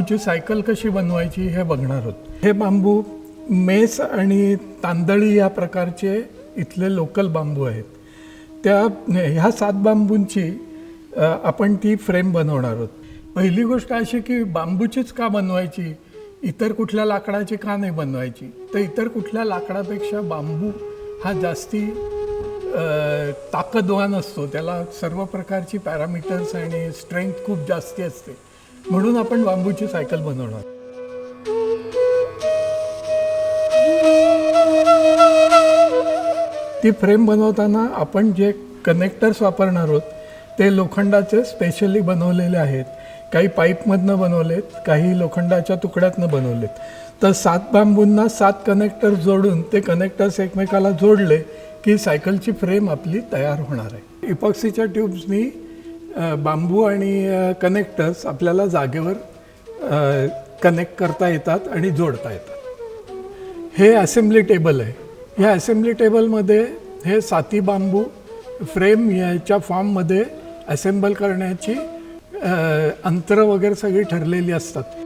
बांबूची सायकल कशी बनवायची हे बघणार आहोत। हे बांबू मेस आणि तांदळी या प्रकारचे इथले लोकल बांबू आहेत। ह्या 7 बांबूंची आपण ती फ्रेम बनवणार आहोत। पहिली गोष्ट अशी की बांबूचीच का बनवायची, इतर कुठल्या लाकडाची का नाही बनवायची? तर इतर कुठल्या लाकडापेक्षा बांबू हा जास्ती ताकदवान असतो, त्याला सर्व प्रकारची पॅरामीटर्स आणि स्ट्रेंथ खूप जास्ती असते, म्हणून आपण बांबूची सायकल बनवणार। ती फ्रेम बनवताना आपण जे कनेक्टर्स वापरणार आहोत ते लोखंडाचे स्पेशली बनवलेले आहेत। काही पाईपमधनं बनवलेत, काही लोखंडाच्या तुकड्यातनं बनवलेत। तर 7 बांबूंना 7 कनेक्टर्स जोडून ते कनेक्टर्स एकमेकाला जोडले की सायकलची फ्रेम आपली तयार होणार आहे। इपॉक्सीच्या ट्यूब्सनी बांबू आणि कनेक्टर्स आपल्याला जागेवर कनेक्ट करता येतात आणि जोडता येतात। हे असेंब्ली टेबल आहे। ह्या असेंब्ली टेबलमध्ये हे 7 बांबू फ्रेम याच्या फॉर्ममध्ये असेंबल करण्याची अंतरं वगैरे सगळी ठरलेली असतात।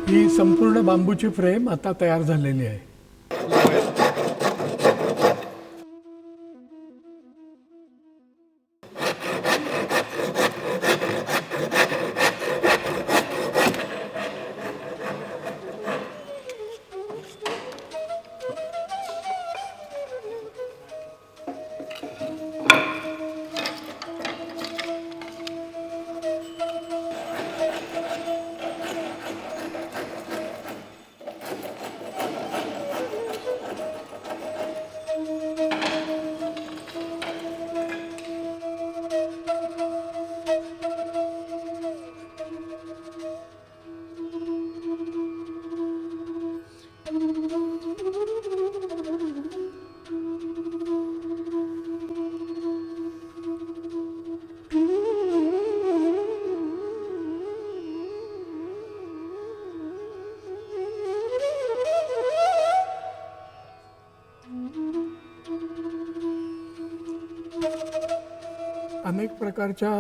ही संपूर्ण बांबूची फ्रेम आता तयार झालेली आहे। अनेक प्रकारच्या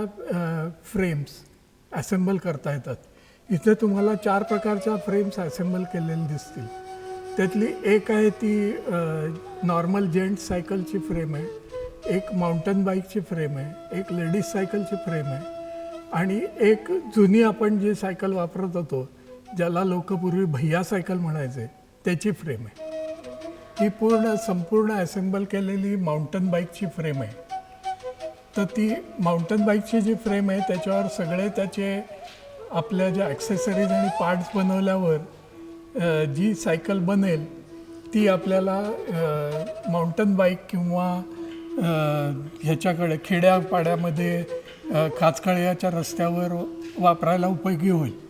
फ्रेम्स असेंबल करता येतात। इथे तुम्हाला 4 प्रकारच्या फ्रेम्स असेंबल केलेल्या दिसतील। त्यातली एक आहे ती नॉर्मल जेंट सायकलची फ्रेम आहे, एक माउंटेन बाईकची फ्रेम आहे, एक लेडीज सायकलची फ्रेम आहे आणि एक जुनी आपण जी सायकल वापरत होतो ज्याला लोक पूर्वी भैया सायकल म्हणायचे त्याची फ्रेम आहे। ही संपूर्ण असेंबल केलेली माउंटेन बाईकची फ्रेम आहे। तर ती माउंटेन बाईकची जी फ्रेम आहे त्याच्यावर सगळे त्याचे आपल्या ज्या ॲक्सेसरीज आणि पार्ट्स बनवल्यावर जी सायकल बनेल ती आपल्याला माउंटेन बाईक किंवा ह्याच्याकडे खेड्यापाड्यामध्ये खाचखळ्याच्या रस्त्यावर वापरायला उपयोगी होईल।